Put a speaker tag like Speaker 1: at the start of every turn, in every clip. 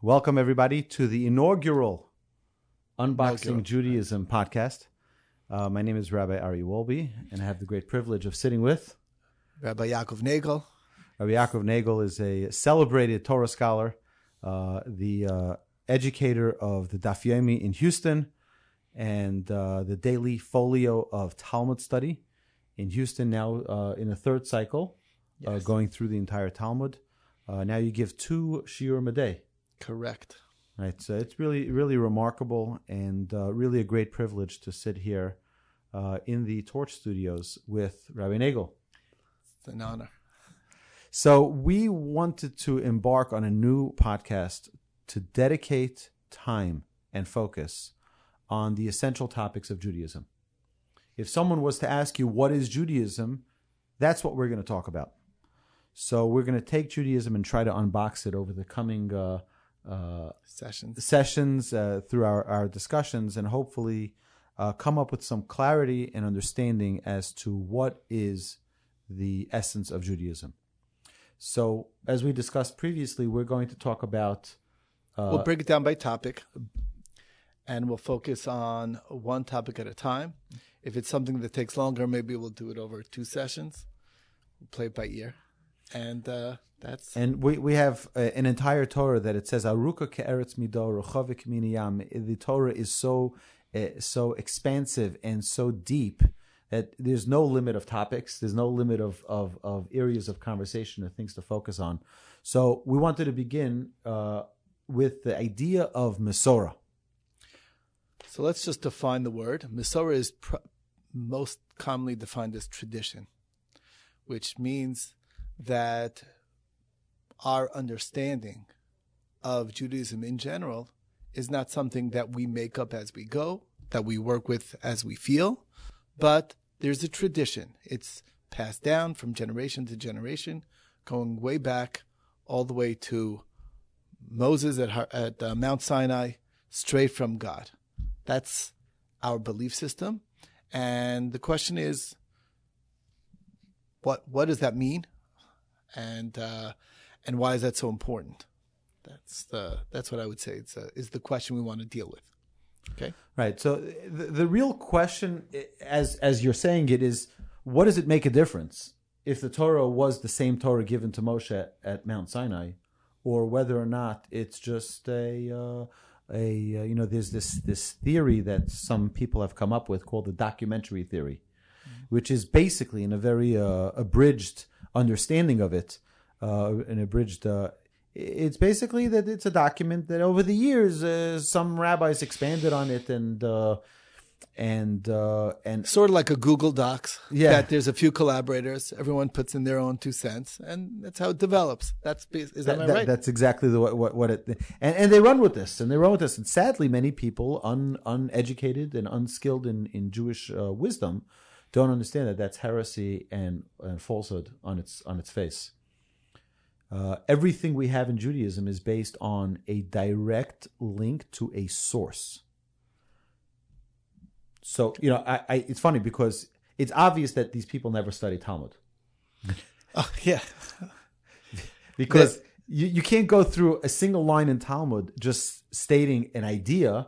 Speaker 1: Welcome, everybody, to the inaugural Unboxing Judaism podcast. My name is Rabbi Aryeh Wolbe, and I have the great privilege of sitting with
Speaker 2: Rabbi Yaakov Nagel.
Speaker 1: Rabbi Yaakov Nagel is a celebrated Torah scholar, the educator of the Daf Yomi in Houston, and the daily folio of Talmud study in Houston, now in a third cycle, going through the entire Talmud. Now you give 2 shiurim a day.
Speaker 2: Correct.
Speaker 1: Right, so it's really, really remarkable and really a great privilege to sit here in the Torch Studios with Rabbi Nagel.
Speaker 2: It's an honor.
Speaker 1: So we wanted to embark on a new podcast to dedicate time and focus on the essential topics of Judaism. If someone was to ask you, what is Judaism? That's what we're going to talk about. So we're going to take Judaism and try to unbox it over the coming sessions through our discussions, and hopefully come up with some clarity and understanding as to what is the essence of Judaism. So as we discussed previously, we're going to talk about...
Speaker 2: we'll break it down by topic, and we'll focus on one topic at a time. If it's something that takes longer, maybe we'll do it over 2 sessions. We'll play it by ear. And that's...
Speaker 1: And we have an entire Torah that it says, Aruka ke'eretz midor, rechavik miniyam. The Torah is so expansive and so deep that there's no limit of topics. There's no limit of areas of conversation or things to focus on. So we wanted to begin with the idea of Mesorah.
Speaker 2: So let's just define the word. Mesorah is most commonly defined as tradition, which means that our understanding of Judaism in general is not something that we make up as we go, that we work with as we feel, but there's a tradition. It's passed down from generation to generation, going way back all the way to Moses at Mount Sinai, straight from God. That's our belief system. And the question is, what does that mean? And why is that so important? That's what I would say is the question we want to deal with. Okay,
Speaker 1: right. So the real question, as you're saying it, is what does it make a difference if the Torah was the same Torah given to Moshe at Mount Sinai, or whether or not it's just there's this theory that some people have come up with called the documentary theory, which is basically, in a very abridged understanding of it, it's basically that it's a document that over the years some rabbis expanded on it and
Speaker 2: sort of like a Google Docs.
Speaker 1: Yeah,
Speaker 2: that there's a few collaborators, everyone puts in their own 2 cents, and that's how it develops. Is that right?
Speaker 1: That's exactly what it and they run with this, and sadly many people uneducated and unskilled in Jewish wisdom don't understand that that's heresy and falsehood on its face. Everything we have in Judaism is based on a direct link to a source. So, it's funny because it's obvious that these people never studied Talmud.
Speaker 2: Oh, yeah.
Speaker 1: Because you can't go through a single line in Talmud just stating an idea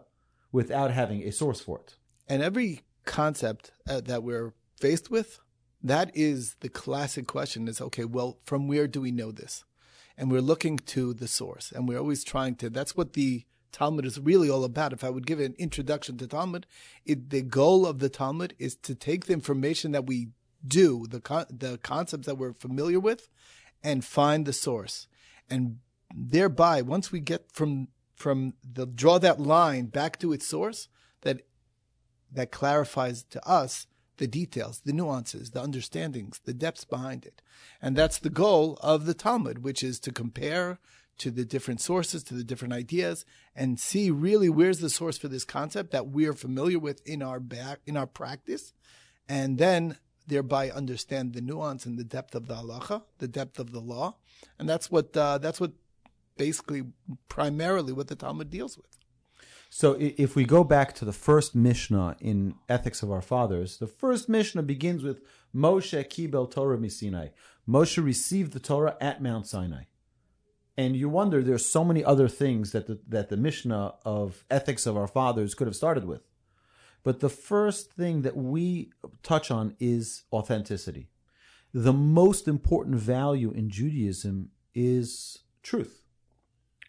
Speaker 1: without having a source for it.
Speaker 2: And every concept that we're faced with, that is the classic question is, okay, well, from where do we know this? And we're looking to the source, and we're always trying to, that's what the Talmud is really all about. If I would give an introduction to Talmud, the goal of the Talmud is to take the information that we do, the concepts that we're familiar with, and find the source. And thereby, once we get draw that line back to its source, that clarifies to us the details, the nuances, the understandings, the depths behind it. And that's the goal of the Talmud, which is to compare to the different sources, to the different ideas, and see really where's the source for this concept that we are familiar with in our practice, and then thereby understand the nuance and the depth of the halacha, the depth of the law. And that's what basically primarily what the Talmud deals with.
Speaker 1: So if we go back to the first Mishnah in Ethics of Our Fathers, the first Mishnah begins with Moshe Kibel Torah Misinai. Moshe received the Torah at Mount Sinai. And you wonder, there's so many other things that the Mishnah of ethics of our fathers could have started with. But the first thing that we touch on is authenticity. The most important value in Judaism is truth.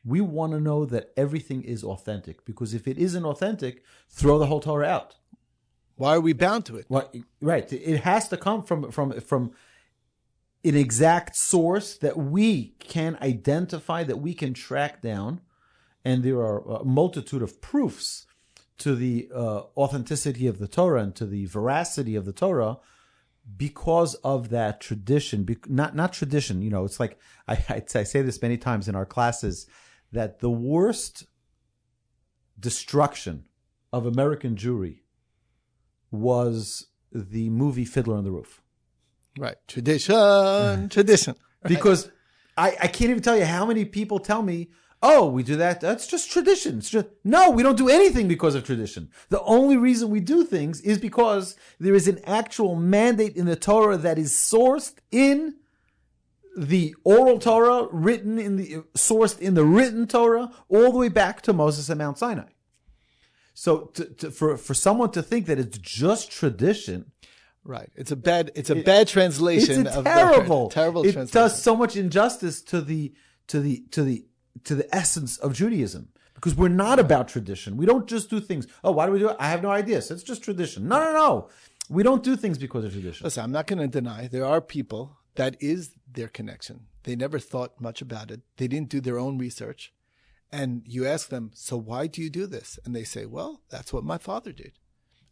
Speaker 1: We want to know that everything is authentic, because if it isn't authentic, throw the whole Torah out.
Speaker 2: Why are we bound to it?
Speaker 1: Well, right. It has to come from an exact source that we can identify, that we can track down. And there are a multitude of proofs to the authenticity of the Torah and to the veracity of the Torah because of that tradition. Not tradition, it's like, I say this many times in our classes, that the worst destruction of American Jewry was the movie Fiddler on the Roof.
Speaker 2: Right. Tradition. Right.
Speaker 1: Because I can't even tell you how many people tell me, oh, we do that. That's just tradition. No, we don't do anything because of tradition. The only reason we do things is because there is an actual mandate in the Torah that is sourced in the oral Torah, sourced in the written Torah, all the way back to Moses at Mount Sinai. So for someone to think that it's just tradition,
Speaker 2: right? It's a bad translation.
Speaker 1: It's
Speaker 2: of
Speaker 1: terrible
Speaker 2: translation.
Speaker 1: It does so much injustice to the essence of Judaism, because we're not about tradition. We don't just do things. Oh, why do we do it? I have no idea. So it's just tradition. No. We don't do things because of tradition.
Speaker 2: Listen, I'm not going to deny there are people that is their connection. They never thought much about it. They didn't do their own research. And you ask them, so why do you do this? And they say, well, that's what my father did.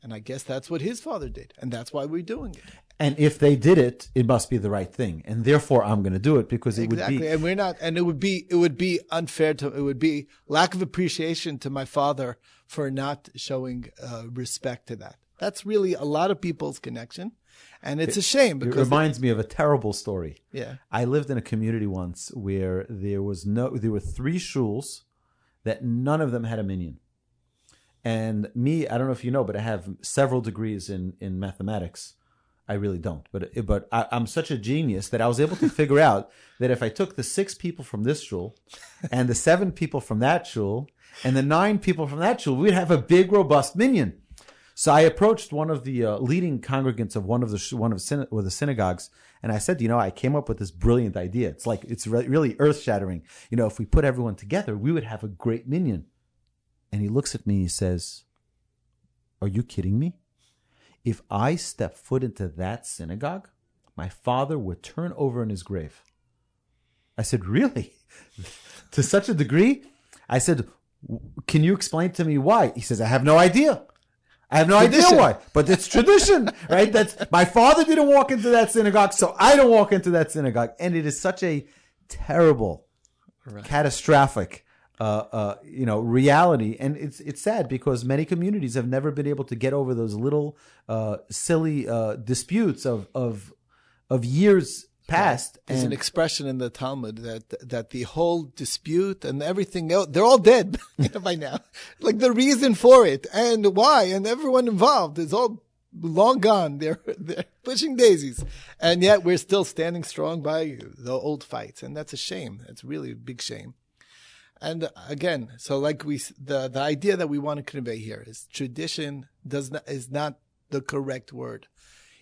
Speaker 2: And I guess that's what his father did. And that's why we're doing it.
Speaker 1: And if they did it, it must be the right thing. And therefore I'm going to do it because it would be.
Speaker 2: And we're not, and it would be unfair it would be lack of appreciation to my father for not showing respect to that. That's really a lot of people's connection. And it's a shame because
Speaker 1: it reminds me of a terrible story.
Speaker 2: Yeah.
Speaker 1: I lived in a community once where there were 3 shuls that none of them had a minyan. And me, I don't know if you know, but I have several degrees in mathematics. I really don't, but I'm such a genius that I was able to figure out that if I took the 6 people from this shul and the 7 people from that shul and the 9 people from that shul, we'd have a big, robust minyan. So I approached one of the leading congregants of one of the synagogues, and I said, I came up with this brilliant idea. It's really earth shattering. If we put everyone together, we would have a great minyan. And he looks at me and he says, "Are you kidding me? If I step foot into that synagogue, my father would turn over in his grave." I said, "Really? To such a degree?" I said, "Can you explain to me why?" He says, "I have no idea. I have no idea why, but it's tradition, right? That's my father didn't walk into that synagogue, so I don't walk into that synagogue." And it is such a terrible, catastrophic, reality. And it's sad because many communities have never been able to get over those little, silly, disputes of years past.
Speaker 2: There's an expression in the Talmud that the whole dispute and everything else, they're all dead by now. Like the reason for it and why and everyone involved is all long gone. They're pushing daisies. And yet we're still standing strong by the old fights. And that's a shame. It's really a big shame. And again, so like the idea that we want to convey here is tradition is not the correct word.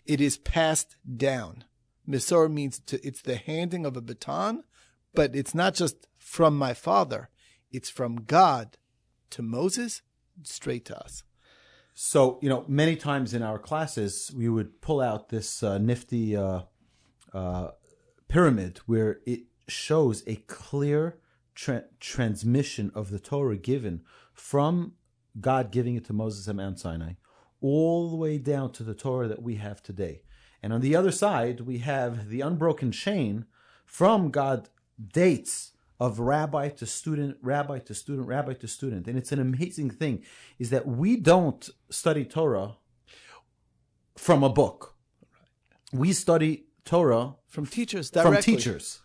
Speaker 2: It is passed down. Misor means it's the handing of a baton, but it's not just from my father. It's from God to Moses, straight to us.
Speaker 1: So, many times in our classes, we would pull out this nifty pyramid where it shows a clear transmission of the Torah given from God giving it to Moses at Mount Sinai all the way down to the Torah that we have today. And on the other side, we have the unbroken chain from God dates of rabbi to student, rabbi to student, rabbi to student. And it's an amazing thing is that we don't study Torah from a book. We study Torah
Speaker 2: from teachers directly.
Speaker 1: From teachers.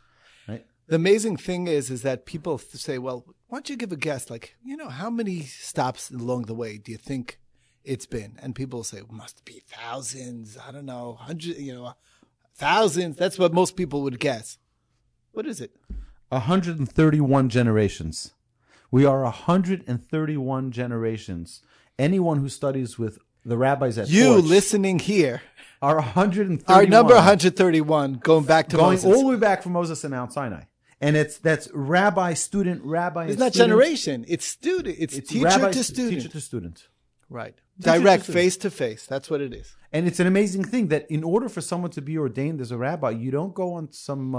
Speaker 1: Right?
Speaker 2: The amazing thing is that people say, well, why don't you give a guess? Like, how many stops along the way do you think it's been? And people say, it must be thousands. I don't know, hundreds, thousands. That's what most people would guess. What is it?
Speaker 1: 131 generations. We are 131 generations. Anyone who studies with the rabbis at
Speaker 2: You
Speaker 1: Torch
Speaker 2: listening here.
Speaker 1: are 131.
Speaker 2: Our number 131, going back to
Speaker 1: going
Speaker 2: Moses.
Speaker 1: all the way back from Moses and Mount Sinai. And that's rabbi, student, rabbi,
Speaker 2: It's
Speaker 1: and
Speaker 2: not
Speaker 1: student.
Speaker 2: generation. It's student. It's teacher
Speaker 1: rabbi,
Speaker 2: to student.
Speaker 1: Teacher to student.
Speaker 2: Right.
Speaker 1: Teacher
Speaker 2: Direct,
Speaker 1: to student.
Speaker 2: face to face. That's what it is.
Speaker 1: And it's an amazing thing that in order for someone to be ordained as a rabbi, you don't go on some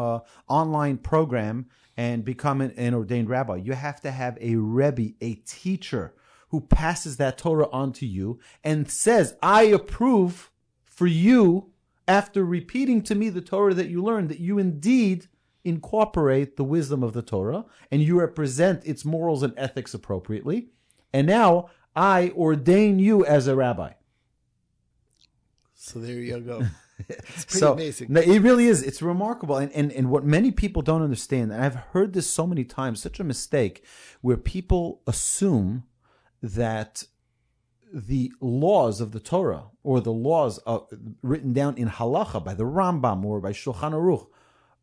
Speaker 1: online program and become an ordained rabbi. You have to have a Rebbe, a teacher, who passes that Torah on to you and says, I approve for you, after repeating to me the Torah that you learned, that you indeed incorporate the wisdom of the Torah and you represent its morals and ethics appropriately. And now I ordain you as a rabbi.
Speaker 2: So there you go. It's pretty amazing.
Speaker 1: No, it really is. It's remarkable. And what many people don't understand, and I've heard this so many times, such a mistake, where people assume that the laws of the Torah or the laws written down in halacha by the Rambam or by Shulchan Aruch,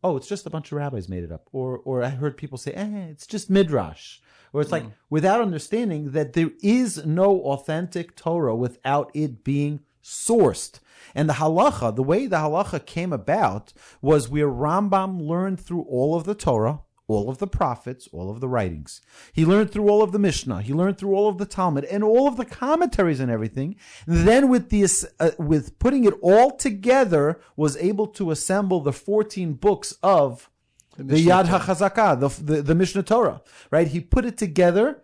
Speaker 1: oh, it's just a bunch of rabbis made it up. Or I heard people say, it's just midrash. Or it's like, without understanding that there is no authentic Torah without it being sourced. And the halacha, the way the halacha came about was where Rambam learned through all of the Torah, all of the prophets, all of the writings. He learned through all of the Mishnah. He learned through all of the Talmud and all of the commentaries and everything. Then with putting it all together, was able to assemble the 14 books of the Yad HaChazakah, the Mishnah Torah, right? He put it together,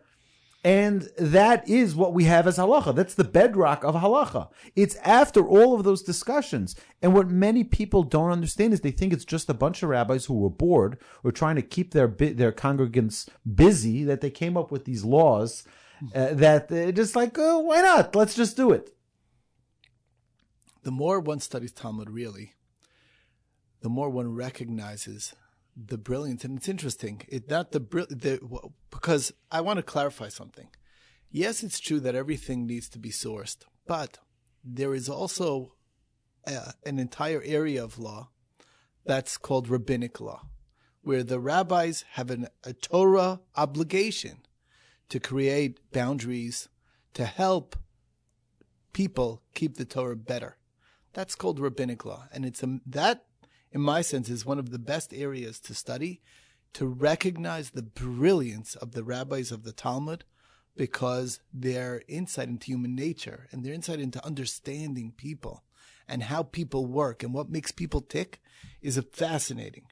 Speaker 1: and that is what we have as halacha. That's the bedrock of halacha. It's after all of those discussions. And what many people don't understand is they think it's just a bunch of rabbis who were bored or trying to keep their congregants busy, that they came up with these laws that they're just like, oh, why not? Let's just do it.
Speaker 2: The more one studies Talmud, really, the more one recognizes the brilliance. And it's interesting. It's not because I want to clarify something. Yes, it's true that everything needs to be sourced, but there is also an entire area of law that's called rabbinic law, where the rabbis have a Torah obligation to create boundaries to help people keep the Torah better. That's called rabbinic law. And it's that, in my sense, is one of the best areas to study, to recognize the brilliance of the rabbis of the Talmud, because their insight into human nature and their insight into understanding people and how people work and what makes people tick is fascinating.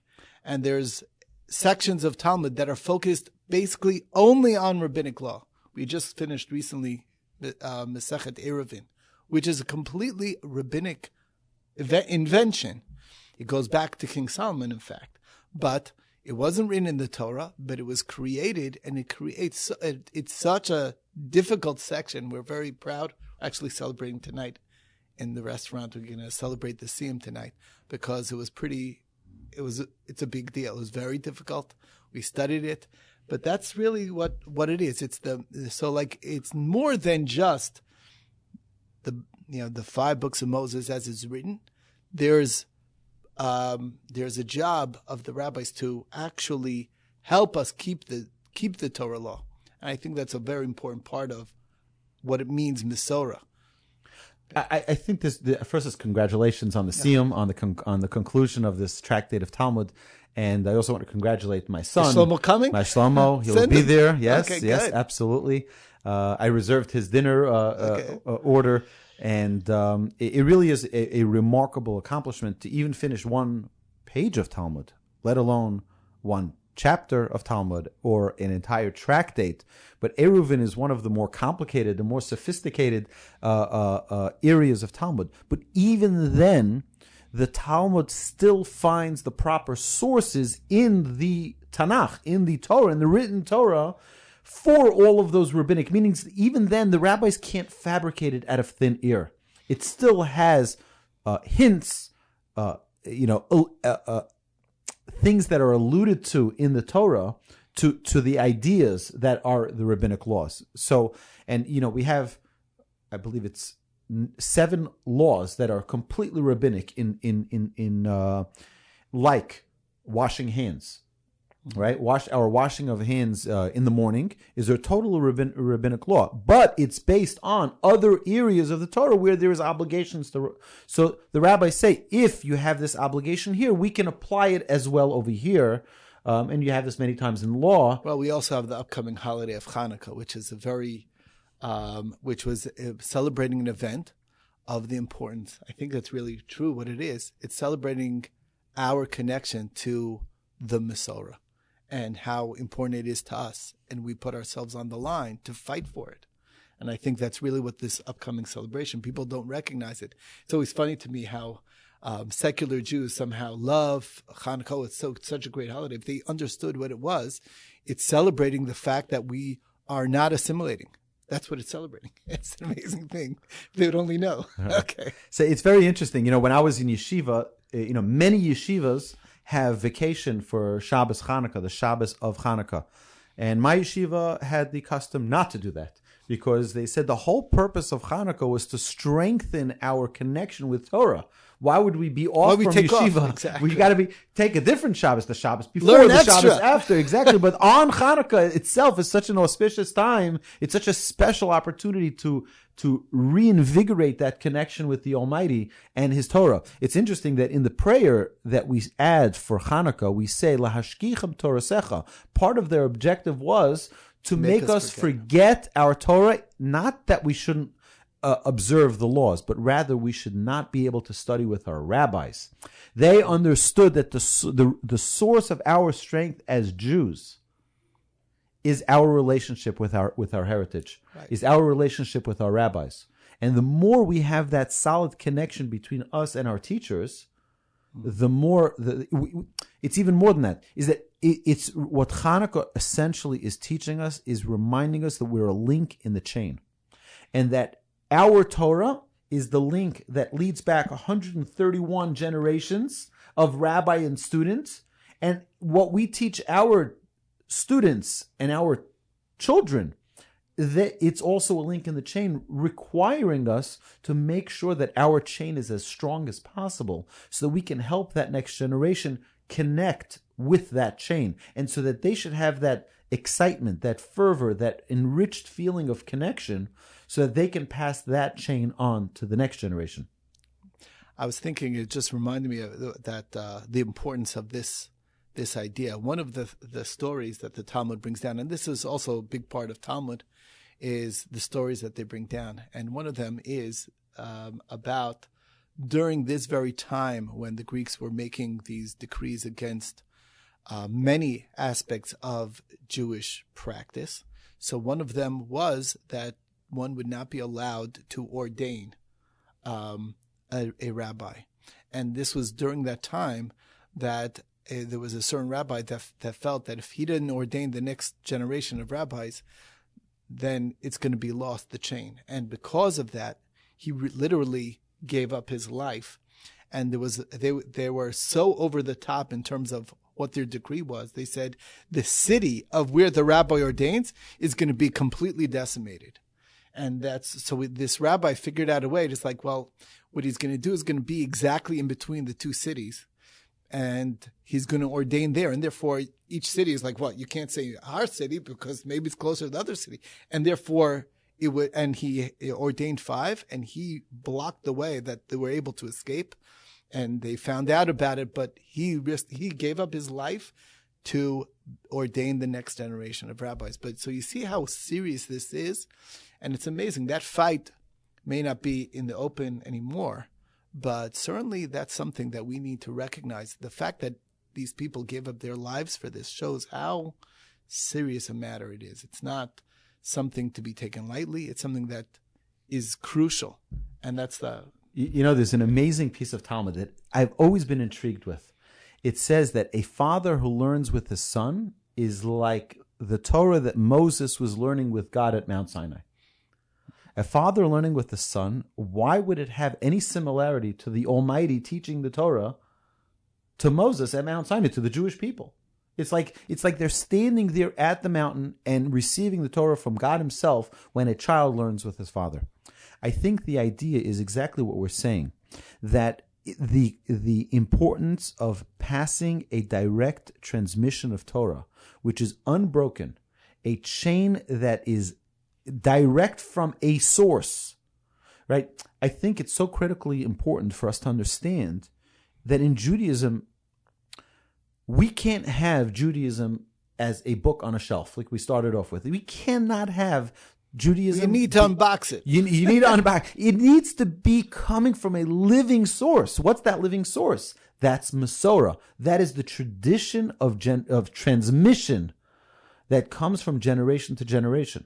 Speaker 2: And there's sections of Talmud that are focused basically only on rabbinic law. We just finished recently Masechet Eruvin, which is a completely rabbinic invention. It goes back to King Solomon, in fact. But it wasn't written in the Torah, but it was created, and it's such a difficult section. We're very proud. We're actually celebrating tonight in the restaurant. We're going to celebrate the Siyum tonight because it's a big deal. It was very difficult. We studied it. But that's really what it is. It's more than just the 5 books of Moses as it's written. There's a job of the rabbis to actually help us keep the Torah law. And I think that's a very important part of what it means, Mesorah.
Speaker 1: I think first is congratulations on the Siyum, on the conclusion of this tractate of Talmud. And I also want to congratulate my son.
Speaker 2: Is Shlomo coming?
Speaker 1: My Shlomo. He'll be there. Yes,
Speaker 2: okay,
Speaker 1: yes,
Speaker 2: good.
Speaker 1: Absolutely. I reserved his dinner order. And it really is a remarkable accomplishment to even finish one page of Talmud, let alone one chapter of Talmud or an entire tractate. But Eruvin is one of the more complicated, the more sophisticated areas of Talmud. But even then, the Talmud still finds the proper sources in the Tanakh, in the Torah, in the written Torah, for all of those rabbinic meanings. Even then, the rabbis can't fabricate it out of thin air. It still has hints, things that are alluded to in the Torah to the ideas that are the rabbinic laws. So, and we have, I believe it's 7 laws that are completely rabbinic in like washing hands. right? Our washing of hands in the morning is a total rabbinic law, but it's based on other areas of the Torah where there is obligations to. So the rabbis say, if you have this obligation here, we can apply it as well over here, and you have this many times in law.
Speaker 2: Well, we also have the upcoming holiday of Hanukkah, which is which was celebrating an event of the importance. I think that's really true. What it is, it's celebrating our connection to the Masorah and how important it is to us. And we put ourselves on the line to fight for it. And I think that's really what this upcoming celebration, people don't recognize it. It's always funny to me how secular Jews somehow love Hanukkah. It's such a great holiday. If they understood what it was, it's celebrating the fact that we are not assimilating. That's what it's celebrating. It's an amazing thing. They would only know. Okay.
Speaker 1: So it's very interesting. When I was in yeshiva, many yeshivas have vacation for Shabbos Hanukkah, the Shabbos of Hanukkah. And my yeshiva had the custom not to do that because they said the whole purpose of Hanukkah was to strengthen our connection with Torah. Why would we be off from yeshiva?
Speaker 2: Exactly.
Speaker 1: We got to take a different Shabbos, the Shabbos before,
Speaker 2: learn
Speaker 1: the
Speaker 2: extra.
Speaker 1: Shabbos after. Exactly. But on Hanukkah itself is such an auspicious time. It's such a special opportunity to reinvigorate that connection with the Almighty and His Torah. It's interesting that in the prayer that we add for Hanukkah, we say, Lahashkichem Torasecha. Part of their objective was to make us forget our Torah, not that we shouldn't observe the laws, but rather we should not be able to study with our rabbis. They understood that the source of our strength as Jews is our relationship with our heritage, right. Is our relationship with our rabbis. And the more we have that solid connection between us and our teachers, the more it's even more than that. Is that it's what Hanukkah essentially is teaching us, is reminding us that we're a link in the chain, and that our Torah is the link that leads back 131 generations of rabbi and students. And what we teach our students and our children, that it's also a link in the chain, requiring us to make sure that our chain is as strong as possible so that we can help that next generation connect with that chain. And so that they should have that excitement, that fervor, that enriched feeling of connection, so that they can pass that chain on to the next generation.
Speaker 2: I was thinking, it just reminded me of that the importance of this idea. One of the stories that the Talmud brings down, and this is also a big part of Talmud, is the stories that they bring down. And one of them is about during this very time when the Greeks were making these decrees against many aspects of Jewish practice. So one of them was that one would not be allowed to ordain a rabbi. And this was during that time that there was a certain rabbi that felt that if he didn't ordain the next generation of rabbis, then it's going to be lost, the chain. And because of that, he literally gave up his life. And they were so over the top in terms of what their decree was. They said the city of where the rabbi ordains is going to be completely decimated. And this rabbi figured out a way. It's like, well, what he's going to do is going to be exactly in between the two cities. And he's going to ordain there. And therefore, each city is like, well, you can't say our city because maybe it's closer to the other city. And therefore, he ordained 5, and he blocked the way that they were able to escape. And they found out about it, but he gave up his life to ordain the next generation of rabbis. But so you see how serious this is. And it's amazing. That fight may not be in the open anymore, but certainly that's something that we need to recognize. The fact that these people gave up their lives for this shows how serious a matter it is. It's not something to be taken lightly. It's something that is crucial. And that's
Speaker 1: there's an amazing piece of Talmud that I've always been intrigued with. It says that a father who learns with his son is like the Torah that Moses was learning with God at Mount Sinai. A father learning with the son, why would it have any similarity to the Almighty teaching the Torah to Moses at Mount Sinai, to the Jewish people? It's like they're standing there at the mountain and receiving the Torah from God Himself when a child learns with his father. I think the idea is exactly what we're saying, that the importance of passing a direct transmission of Torah, which is unbroken, a chain that is direct from a source, right? I think it's so critically important for us to understand that in Judaism, we can't have Judaism as a book on a shelf, like we started off with. We cannot have Judaism.
Speaker 2: You need to unbox it.
Speaker 1: You need to unbox. It needs to be coming from a living source. What's that living source? That's Masorah. That is the tradition of transmission that comes from generation to generation.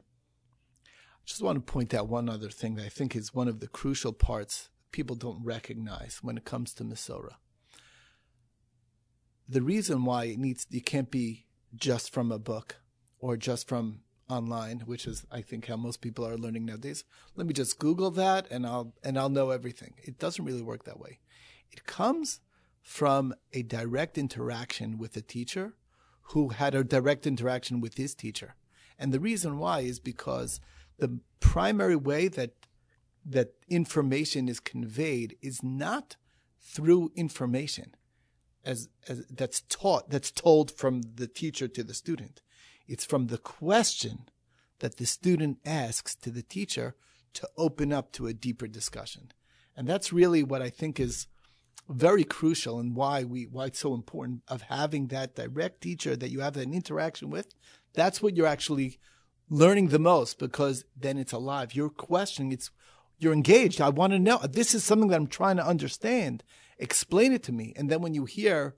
Speaker 2: I just want to point out one other thing that I think is one of the crucial parts people don't recognize when it comes to Masorah. The reason why it can't be just from a book or just from online, which is, I think, how most people are learning nowadays. Let me just Google that and I'll know everything. It doesn't really work that way. It comes from a direct interaction with a teacher who had a direct interaction with his teacher. And the reason why is because the primary way that information is conveyed is not through information as that's told from the teacher to the student. It's from the question that the student asks to the teacher to open up to a deeper discussion. And that's really what I think is very crucial and why it's so important of having that direct teacher that you have an interaction with. That's what you're actually learning the most, because then it's alive. You're questioning, you're engaged. I want to know. This is something that I'm trying to understand. Explain it to me. And then when you hear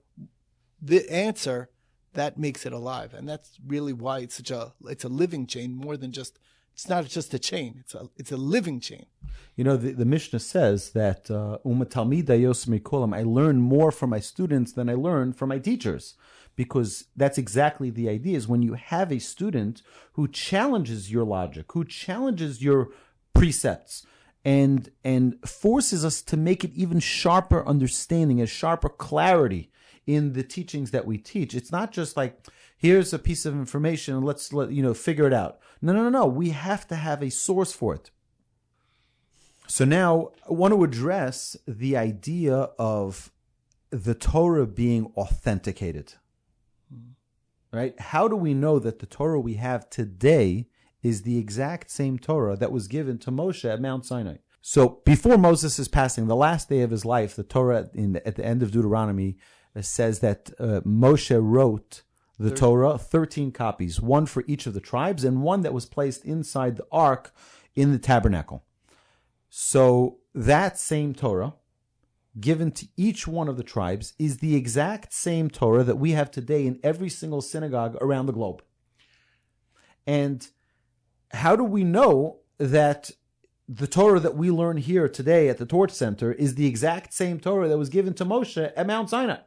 Speaker 2: the answer, that makes it alive. And that's really why it's a living chain more than just, it's not just a chain. It's a living chain.
Speaker 1: You know, the Mishnah says that I learn more from my students than I learn from my teachers, because that's exactly the idea, is when you have a student who challenges your logic, who challenges your precepts, and forces us to make it even sharper understanding, a sharper clarity in the teachings that we teach. It's not just like, here's a piece of information, let's figure it out. No. We have to have a source for it. So now I want to address the idea of the Torah being authenticated. Right? How do we know that the Torah we have today is the exact same Torah that was given to Moshe at Mount Sinai? So before Moses is passing, the last day of his life, the Torah at the end of Deuteronomy says that Moshe wrote the Torah, 13 copies, one for each of the tribes and one that was placed inside the ark in the tabernacle. So that same Torah given to each one of the tribes is the exact same Torah that we have today in every single synagogue around the globe. And how do we know that the Torah that we learn here today at the Torch Center is the exact same Torah that was given to Moshe at Mount Sinai?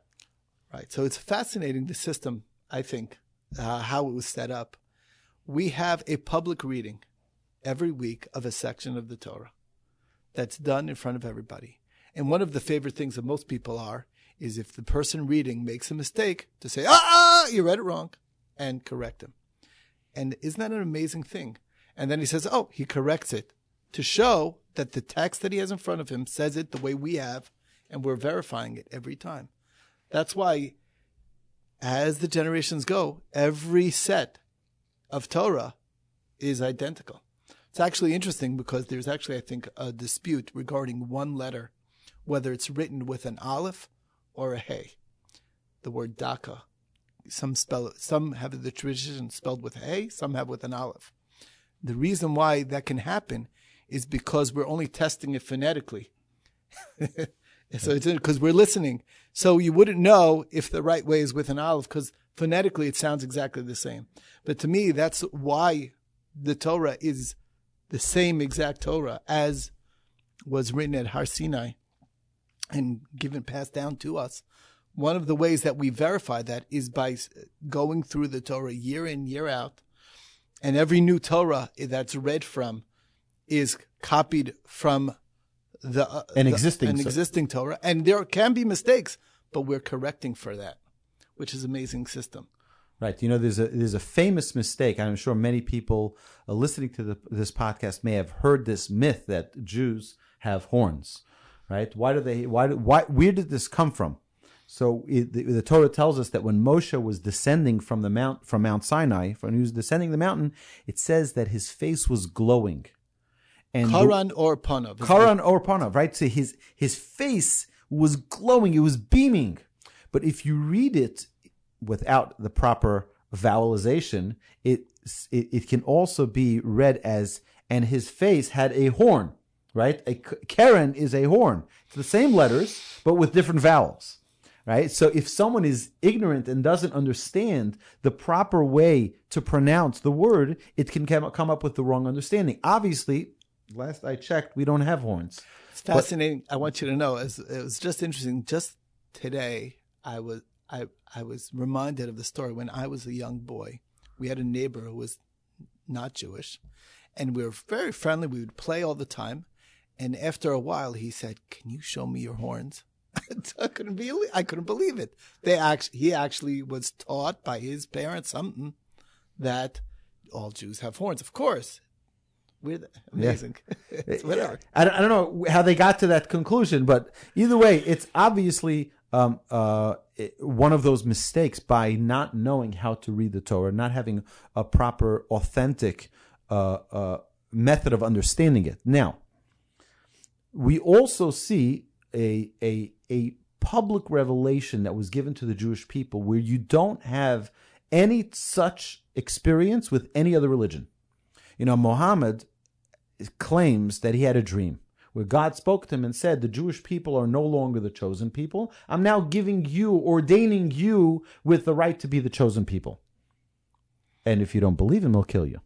Speaker 2: Right. So it's fascinating, the system, I think, how it was set up. We have a public reading every week of a section of the Torah that's done in front of everybody. And one of the favorite things of most people is if the person reading makes a mistake, to say, you read it wrong, and correct him. And isn't that an amazing thing? And then he says, he corrects it, to show that the text that he has in front of him says it the way we have, and we're verifying it every time. That's why, as the generations go, every set of Torah is identical. It's actually interesting because there's actually, I think, a dispute regarding one letter, whether it's written with an aleph or a hey. The word daka. Some have the tradition spelled with a hey, some have with an aleph. The reason why that can happen is because we're only testing it phonetically. So it's because we're listening. So you wouldn't know if the right way is with an aleph, because phonetically it sounds exactly the same. But to me, that's why the Torah is the same exact Torah as was written at Har Sinai and passed down to us. One of the ways that we verify that is by going through the Torah year in, year out. And every new Torah that's read from is copied from an existing Torah. And there can be mistakes, but we're correcting for that, which is an amazing system.
Speaker 1: Right. You know, there's a famous mistake. I'm sure many people listening to this podcast may have heard this myth that Jews have horns. right? Where did this come from? So the Torah tells us that when Moshe was descending from Mount Sinai, when he was descending the mountain, it says that his face was glowing. And
Speaker 2: Karan or Panav.
Speaker 1: Karan or Panav, right? So his face was glowing, it was beaming. But if you read it without the proper vowelization, it can also be read as, and his face had a horn, right? Karen is a horn. It's the same letters, but with different vowels. Right? So if someone is ignorant and doesn't understand the proper way to pronounce the word, it can come up with the wrong understanding. Obviously, last I checked, we don't have horns.
Speaker 2: It's fascinating. I want you to know, it was just interesting. Just today, I was reminded of the story when I was a young boy. We had a neighbor who was not Jewish, and we were very friendly. We would play all the time. And after a while, he said, "Can you show me your horns?" I couldn't believe it. He actually was taught by his parents something that all Jews have horns. Of course, amazing. Yeah. Whatever.
Speaker 1: I don't know how they got to that conclusion, but either way, it's obviously one of those mistakes by not knowing how to read the Torah, not having a proper, authentic method of understanding it. Now, we also see a public revelation that was given to the Jewish people where you don't have any such experience with any other religion. You know, Muhammad claims that he had a dream where God spoke to him and said, the Jewish people are no longer the chosen people. I'm now ordaining you with the right to be the chosen people. And if you don't believe him, he'll kill you.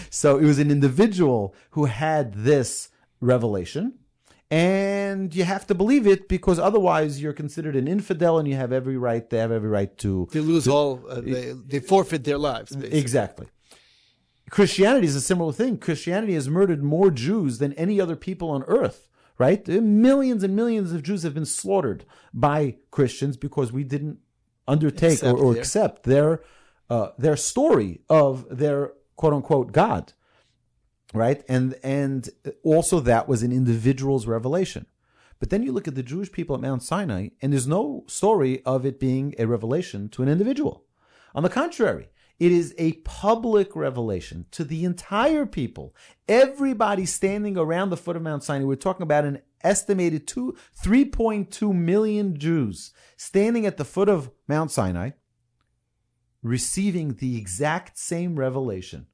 Speaker 1: So it was an individual who had this revelation. And you have to believe it because otherwise you're considered an infidel and you have every right. They have every right to.
Speaker 2: They lose they forfeit their lives, basically.
Speaker 1: Exactly. Christianity is a similar thing. Christianity has murdered more Jews than any other people on earth, right? Millions and millions of Jews have been slaughtered by Christians because we didn't undertake or accept their story of their quote unquote God. Right? And also that was an individual's revelation. But then you look at the Jewish people at Mount Sinai, and there's no story of it being a revelation to an individual. On the contrary, it is a public revelation to the entire people. Everybody standing around the foot of Mount Sinai. We're talking about an estimated 3.2 million Jews standing at the foot of Mount Sinai, receiving the exact same revelation.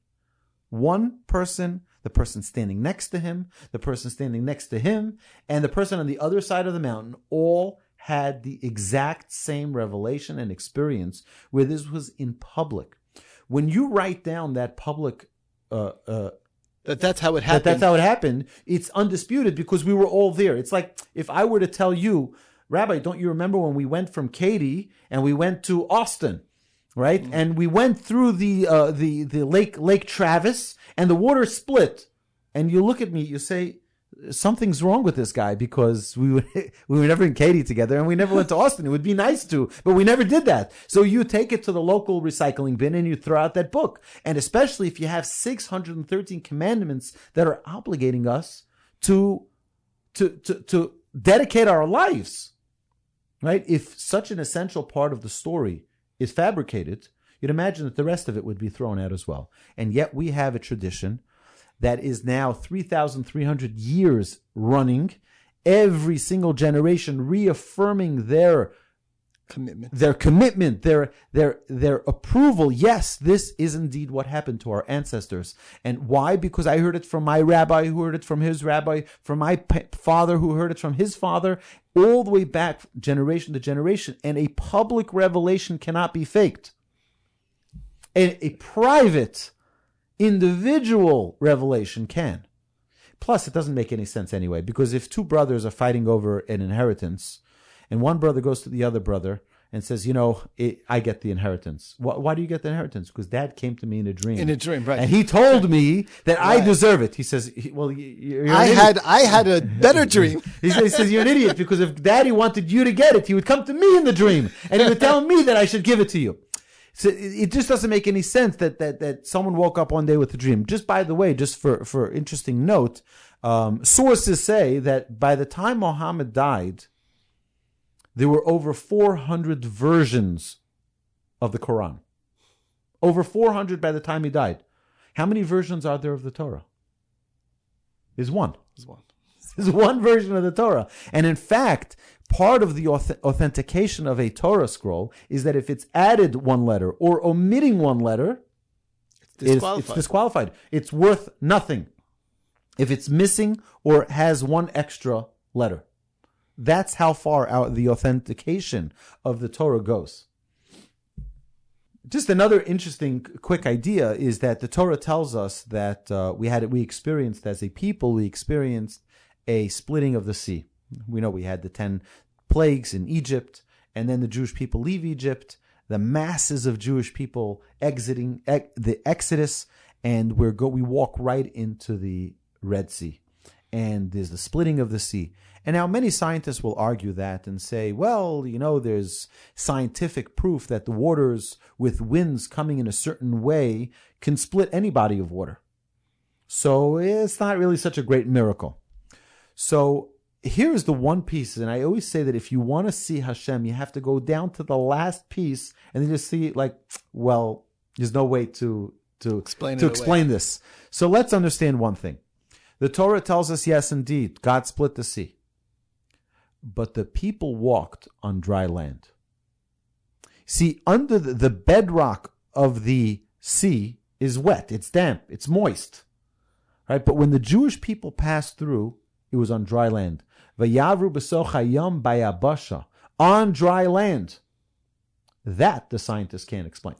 Speaker 1: One person, the person standing next to him, the person standing next to him, and the person on the other side of the mountain all had the exact same revelation and experience where this was in public. When you write down that public
Speaker 2: that's how it happened.
Speaker 1: That's how it happened. It's undisputed because we were all there. It's like if I were to tell you, Rabbi, don't you remember when we went from Katy and we went to Austin? Right, and we went through the Lake Travis, and the water split. And you look at me, you say, something's wrong with this guy because we were never in Katy together, and we never went to Austin. It would be nice to, but we never did that. So you take it to the local recycling bin and you throw out that book. And especially if you have 613 commandments that are obligating us to dedicate our lives, right? If such an essential part of the story is fabricated, you'd imagine that the rest of it would be thrown out as well. And yet we have a tradition that is now 3,300 years running, every single generation reaffirming their commitment, their approval. Yes, this is indeed what happened to our ancestors. And why? Because I heard it from my rabbi, who heard it from his rabbi, from my father, who heard it from his father, all the way back generation to generation. And a public revelation cannot be faked. And a private, individual revelation can. Plus, it doesn't make any sense anyway, because if two brothers are fighting over an inheritance, and one brother goes to the other brother and says, I get the inheritance. Why do you get the inheritance? Because Dad came to me in a dream.
Speaker 2: In a dream, right.
Speaker 1: And he told me that right. I deserve it. He says, well, you're an idiot.
Speaker 2: I had a better dream.
Speaker 1: He says, you're an idiot, because if Daddy wanted you to get it, he would come to me in the dream, and he would tell me that I should give it to you. So it just doesn't make any sense that someone woke up one day with a dream. Just by the way, just for interesting note, sources say that by the time Muhammad died, there were over 400 versions of the Quran. Over 400 by the time he died. How many versions are there of the Torah? There's one. There's one version of the Torah. And in fact, part of the authentication of a Torah scroll is that if it's added one letter or omitting one letter, it's disqualified. It's worth nothing if it's missing or has one extra letter. That's how far out the authentication of the Torah goes. Just another interesting quick idea is that the Torah tells us that we experienced as a people, we experienced a splitting of the sea. We know we had the 10 plagues in Egypt, and then the Jewish people leave Egypt, the masses of Jewish people exiting the Exodus, and we walk right into the Red Sea. And there's the splitting of the sea. And now many scientists will argue that and say, well, there's scientific proof that the waters with winds coming in a certain way can split any body of water. So it's not really such a great miracle. So here's the one piece, and I always say that if you want to see Hashem, you have to go down to the last piece and then just see it there's no way to explain this. So let's understand one thing. The Torah tells us, yes, indeed, God split the sea. But the people walked on dry land. See, under the bedrock of the sea is wet. It's damp. It's moist. Right? But when the Jewish people passed through, it was on dry land. Vayavru b'soch hayam bayabasha. On dry land. That the scientists can't explain.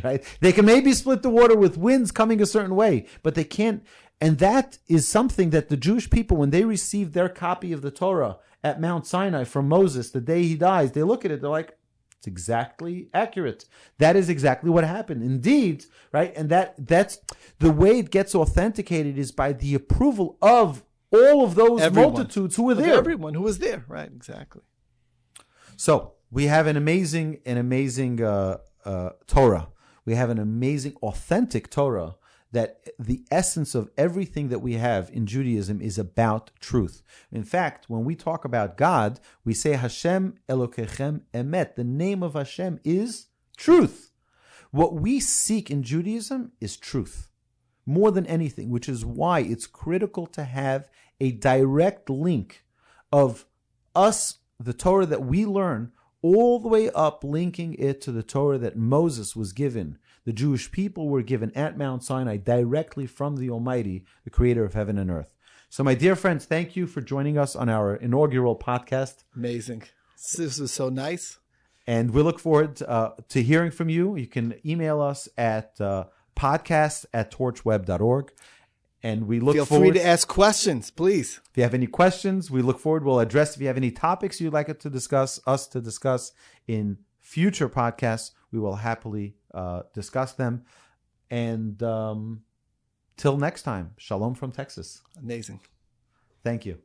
Speaker 1: Right? They can maybe split the water with winds coming a certain way, but they can't. And that is something that the Jewish people, when they received their copy of the Torah at Mount Sinai from Moses, the day he dies, they look at it, they're like, it's exactly accurate. That is exactly what happened. Indeed, right? And that's the way it gets authenticated is by the approval of all of those multitudes who were there.
Speaker 2: Everyone who was there, right? Exactly.
Speaker 1: So we have an amazing Torah. We have an amazing, authentic Torah that the essence of everything that we have in Judaism is about truth. In fact, when we talk about God, we say Hashem Elokechem Emet. The name of Hashem is truth. What we seek in Judaism is truth, more than anything, which is why it's critical to have a direct link of us, the Torah that we learn, all the way up, linking it to the Torah that Moses was given. The Jewish people were given at Mount Sinai directly from the Almighty, the creator of heaven and earth. So my dear friends, thank you for joining us on our inaugural podcast.
Speaker 2: Amazing. This was so nice.
Speaker 1: And we look forward to hearing from you. You can email us at podcast@torchweb.org. And we look
Speaker 2: Feel
Speaker 1: forward.
Speaker 2: free to ask questions, please.
Speaker 1: If you have any questions, we look forward. We'll address. If you have any topics you'd like us to discuss in future podcasts, we will happily discuss them. And till next time, shalom from Texas.
Speaker 2: Amazing.
Speaker 1: Thank you.